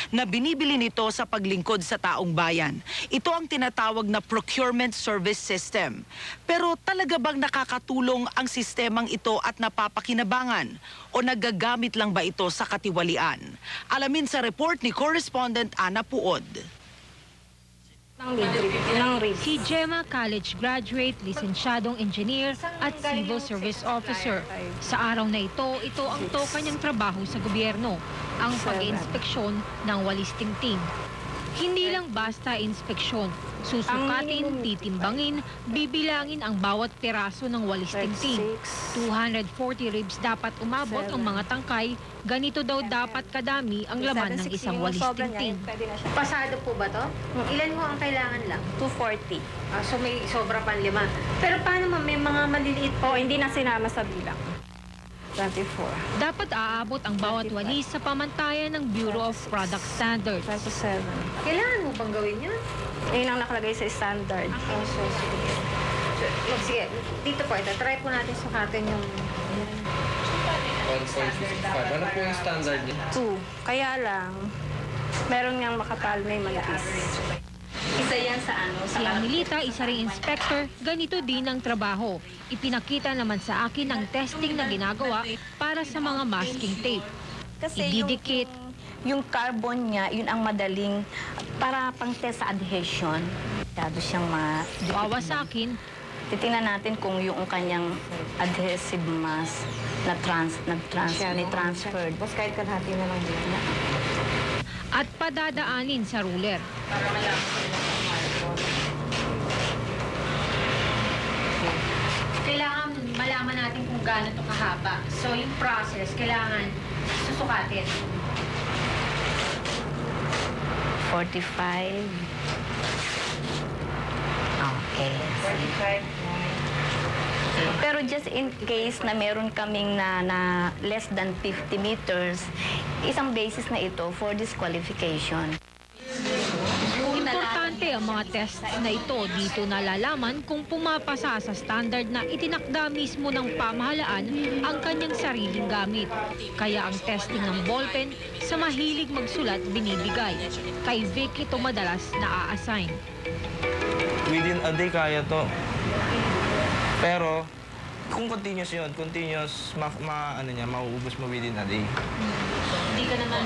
na binibili nito sa paglingkod sa taong bayan. Ito ang tinatawag na procurement service system. Pero talaga bang nakakatulong ang sistemang ito at napapakinabangan? O nagagamit lang ba ito sa katiwalian? Alamin sa report ni Correspondent Ana Puod. Si Gemma, college graduate, lisensyadong engineer at civil service officer. Sa araw na ito ang toka niyang trabaho sa gobyerno, ang pag-inspeksyon ng walis tingting. Hindi lang basta inspeksyon, susukatin, titimbangin, bibilangin ang bawat piraso ng walis tingting. 240 ribs dapat umabot ang mga tangkay, ganito daw dapat kadami ang laman ng isang walis tingting. Pasado po ba to? Ilan mo ang kailangan lang? 240. So may sobra pang 5. Pero paano may mga maliliit po? Hindi na sinama sa bilang. 24. Dapat aabot ang bawat walis sa pamantayan ng Bureau of Product Standards. 27. Kailangan mo bang gawin yun? Yun ang nakalagay sa standard. So, sige. Sige, dito po ito. Try po natin sukatin yung... 1.55. Ano po yung standard niya? 2. Kaya lang, meron niyang makapal, may manipis. Isa yan sa ano? Si Angelita, isa ring inspector, ganito din ang trabaho. Ipinakita naman sa akin ang testing na ginagawa para sa mga masking tape. Kasi Ididikit, yung carbon niya, yun ang madaling para pang test sa adhesion. Masyado siyang bawa sa akin, titingnan natin kung yung kanyang adhesive mass na transferred. Basta kahit kalahati na lang din. at padadaanin sa ruler. Kailangan malaman natin kung gaano ito kahaba. So, yung process, kailangan susukatin. 45. Okay. 45. Pero just in case na meron kaming na less than 50 meters, isang basis na ito for disqualification. Importante ang mga test na ito. Dito nalalaman kung pumapasa sa standard na itinakda mismo ng pamahalaan ang kanyang sariling gamit. Kaya ang testing ng ballpen sa mahilig magsulat binibigay. Kay Vic ito madalas na-assign. Within a day kaya to. Pero kung continuous yun, mauubos mo within a day. Hindi ka naman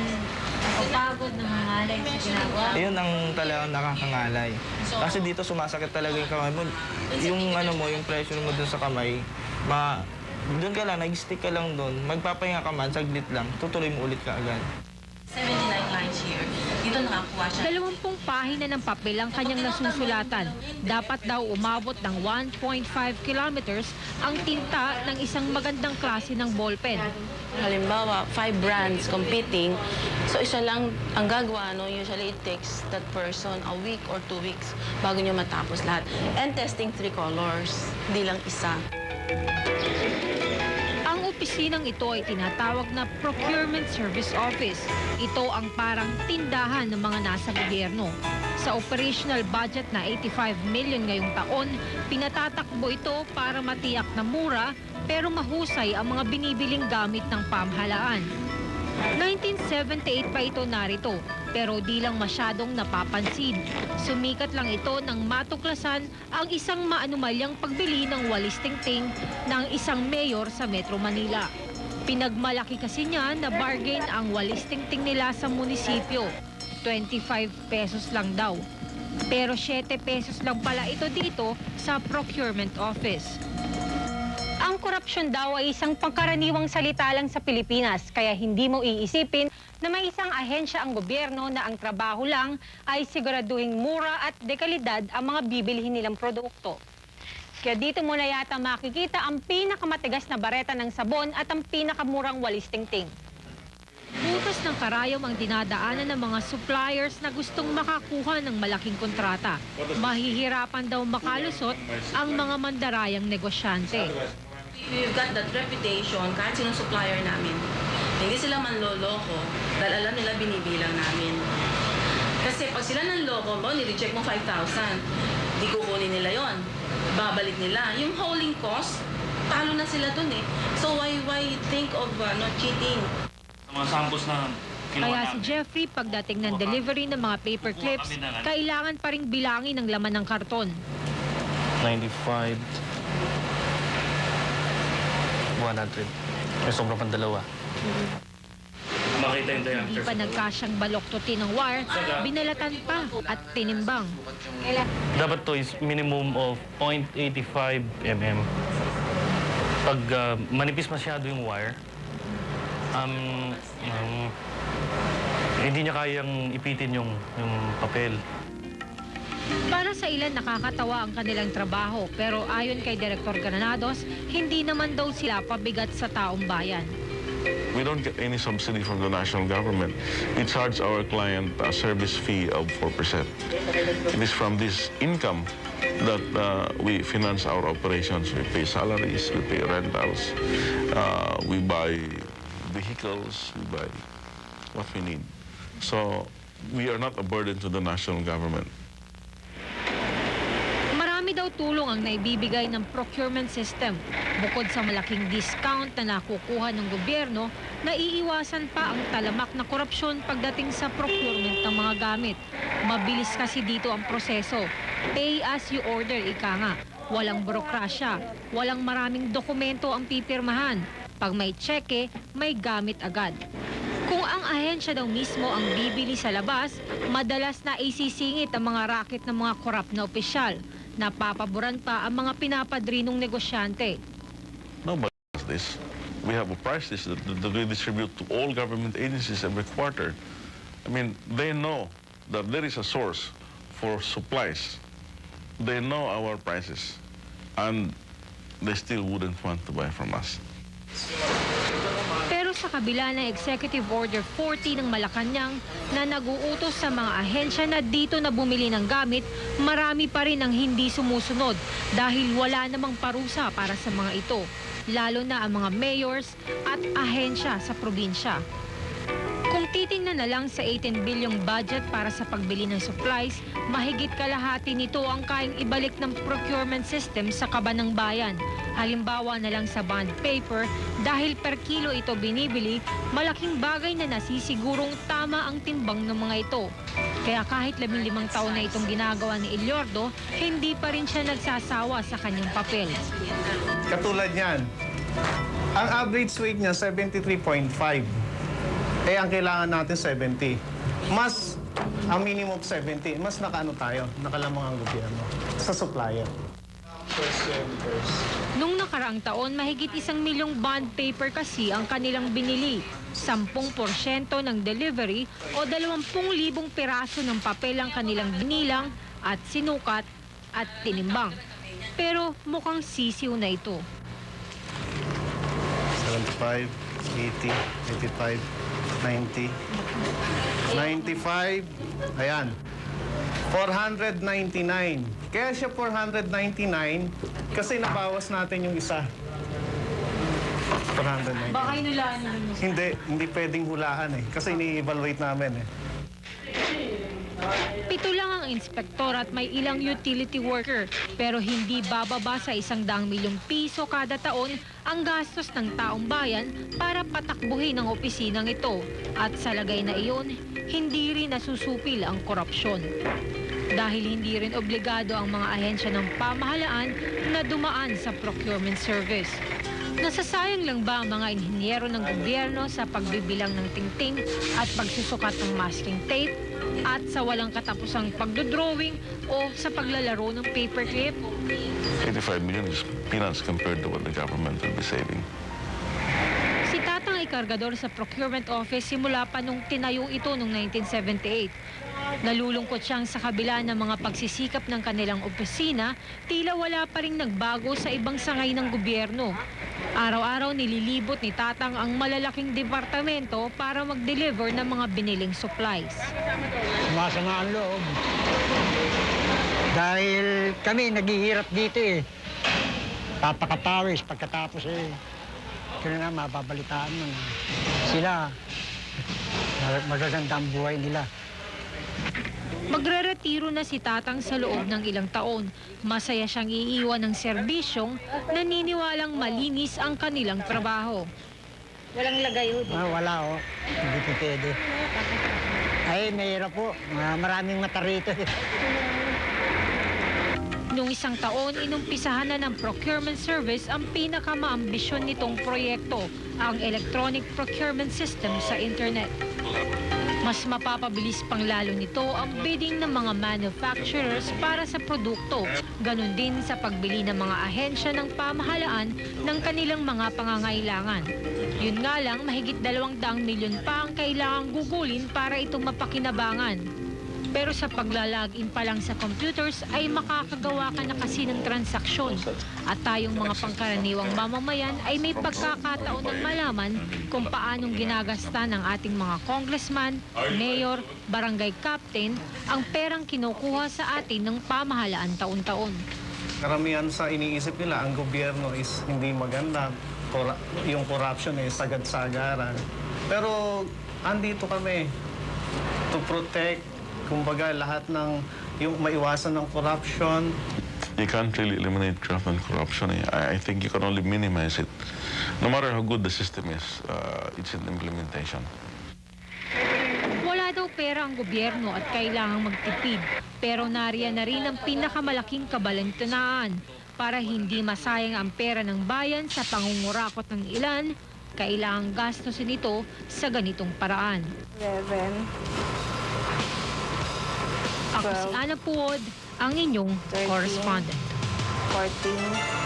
napapagod, nangangalay sa ginagawa. Ayun ang talagang nakakangalay. Kasi dito sumasakit talaga yung kamay mo. Yung pressure mo dun sa kamay, doon ka lang, nag-stick ka lang doon, magpapahinga ka man, saglit lang, tutuloy mo ulit ka agad. 79 lines here. Dito nakakuha siya. 20 pahina ng papel ang kanyang nasusulatan. Dapat daw umabot ng 1.5 kilometers ang tinta ng isang magandang klase ng ballpen. Halimbawa, 5 brands competing. So, isa lang ang gagawa, no? Usually, it takes that person a week or 2 weeks bago nyo matapos lahat. And testing 3 colors, hindi lang isa. Ang opisinang ito ay tinatawag na Procurement Service Office. Ito ang parang tindahan ng mga nasa gobyerno. Sa operational budget na 85 million ngayong taon, pinatatakbo ito para matiyak na mura pero mahusay ang mga binibiling gamit ng pamahalaan. 1978 pa ito narito, pero di lang masyadong napapansin. Sumikat lang ito nang matuklasan ang isang maanumalyang pagbili ng walis tingting ng isang mayor sa Metro Manila. Pinagmalaki kasi niya na bargain ang walis tingting nila sa munisipyo. 25 pesos lang daw. Pero 7 pesos lang pala ito dito sa procurement office. Ang korupsyon daw ay isang pangkaraniwang salita lang sa Pilipinas, kaya hindi mo iisipin na may isang ahensya ang gobyerno na ang trabaho lang ay siguraduhing mura at dekalidad ang mga bibilhin nilang produkto. Kaya dito mo na yata makikita ang pinakamatigas na bareta ng sabon at ang pinakamurang walis tingting. Butas ng karayom ang dinadaanan ng mga suppliers na gustong makakuha ng malaking kontrata. Mahihirapan daw makalusot ang mga mandarayang negosyante. We've got that reputation, kahit sinong supplier namin. Hindi sila manloloko dahil alam nila binibilang namin. Kasi pag sila nanloko mo, nireject mo 5,000, di kukunin nila yon. Babalik nila. Yung hauling cost, talo na sila dun eh. So why think of cheating? Mga samples na Kaya si Jeffrey, pagdating ng delivery ng mga paper clips, kailangan pa ring bilangin ang laman ng karton. 95, 100. May sobra pang dalawa. Makita yung Hindi pa nagkasyang baloktotin ng wire, binalatan pa at tinimbang. Dapat to is minimum of 0.85 mm. Pag manipis masyado yung wire, hindi niya kayang ipitin yung papel. Para sa ilan nakakatawa ang kanilang trabaho, pero ayon kay Director Granados, hindi naman daw sila pabigat sa taong bayan. We don't get any subsidy from the national government. We charge our client a service fee of 4%. It is from this income that we finance our operations. We pay salaries, we pay rentals, we buy vehicles, we buy what we need. So we are not a burden to the national government. Marami daw tulong ang naibibigay ng procurement system. Bukod sa malaking discount na nakukuha ng gobyerno, naiiwasan pa ang talamak na korupsyon pagdating sa procurement ng mga gamit. Mabilis kasi dito ang proseso. Pay as you order, ika nga. Walang burokrasya, walang maraming dokumento ang pipirmahan. Pag may tseke, may gamit agad. Kung ang ahensya daw mismo ang bibili sa labas, madalas na isisingit ang mga racket ng mga korap na opisyal. Napapaboran pa ang mga pinapadrinong negosyante. Nobody does this. We have a price list that we distribute to all government agencies every quarter. I mean, they know that there is a source for supplies. They know our prices, and they still wouldn't want to buy from us. Pero sa kabila ng Executive Order 40 ng Malacanang na nag-uutos sa mga ahensya na dito na bumili ng gamit, marami pa rin ang hindi sumusunod dahil wala namang parusa para sa mga ito, lalo na ang mga mayors at ahensya sa probinsya. Kung titingnan na lang sa 18 billion budget para sa pagbili ng supplies, mahigit kalahati nito ang kayang ibalik ng procurement system sa kaban ng bayan. Halimbawa na lang sa bond paper, dahil per kilo ito binibili, malaking bagay na nasisigurong tama ang timbang ng mga ito. Kaya kahit 15 taon na itong ginagawa ni Eliordo, hindi pa rin siya nagsasawa sa kanyang papel. Katulad niyan, ang average weight niya 73.5. Eh, ang kailangan natin 70. Mas, ang minimum 70, mas nakaano tayo, nakalamang ang gobyerno sa supplier. Nung nakaraang taon, mahigit 1 milyong bond paper kasi ang kanilang binili. 10% ng delivery o 20,000 piraso ng papel ang kanilang binilang at sinukat at tinimbang. Pero mukhang sisiw na ito. 75, 80, 85, 90, 95, ayan, 499. Kaya siya 499 kasi nabawas natin yung isa. 499. Baka inulaan nyo. Hindi pwedeng hulaan eh, kasi ini-evaluate namin eh. 7 lang ang inspektor at may ilang utility worker, pero hindi bababa sa 100 milyong piso kada taon ang gastos ng taong bayan para patakbuhin ang opisinang ito. At sa lagay na iyon, hindi rin nasusupil ang korupsyon. Dahil hindi rin obligado ang mga ahensya ng pamahalaan na dumaan sa procurement service. Nasasayang lang ba ang mga inhinyero ng gobyerno sa pagbibilang ng tingting at pagsusukat ng masking tape at sa walang katapusang pagdodrawing o sa paglalaro ng paperclip? 85 million is peanuts compared to what the government will be saving. Si Tatang ay kargador sa procurement office simula pa nung tinayo ito noong 1978. Nalulungkot siyang sa kabila ng mga pagsisikap ng kanilang opisina, tila wala pa ring nagbago sa ibang sangay ng gobyerno. Araw-araw nililibot ni Tatang ang malalaking departamento para mag-deliver ng mga biniling supplies. Masama ang loob. Dahil kami naghihirap dito eh. Papakapawis pagkatapos eh. Kaya na mababalitaan mo na sila. Magaganda ang buhay nila. Magre-retiro na si Tatang sa loob ng ilang taon. Masaya siyang iiwan ng serbisyong naniniwalang malinis ang kanilang trabaho. Walang lagay ho dito. Wala ho. Hindi po pwede. Ay, mahirap po. Maraming mata rito. Noong isang taon, inumpisahan na ng procurement service ang pinakamaambisyon nitong proyekto, ang electronic procurement system sa internet. Mas mapapabilis pang lalo nito ang bidding ng mga manufacturers para sa produkto, ganun din sa pagbili ng mga ahensya ng pamahalaan ng kanilang mga pangangailangan. Yun nga lang, mahigit 200 milyon pa ang kailangang gugulin para ito mapakinabangan. Pero sa paglalagin pa lang sa computers ay makakagawa ka na kasi ng transaksyon. At tayong mga pangkaraniwang mamamayan ay may pagkakataon ng malaman kung paanong ginagasta ng ating mga congressman, mayor, barangay captain ang perang kinukuha sa atin ng pamahalaan taon-taon. Karamihan sa iniisip nila, ang gobyerno is hindi maganda. Yung corruption ay sagad-sagaran. Pero andito kami to protect, kumbaga lahat ng yung maiwasan ng corruption. You can't really eliminate graft and corruption. I think you can only minimize it. No matter how good the system is, it's in implementation. Wala daw pera ang gobyerno at kailangang magtipid. Pero nariyan na rin ang pinakamalaking kabalantanaan. Para hindi masayang ang pera ng bayan sa pangungurakot ng ilan, kailangang gastusin ito sa ganitong paraan. 11. Ako si Ana Puod, ang inyong correspondent. 14.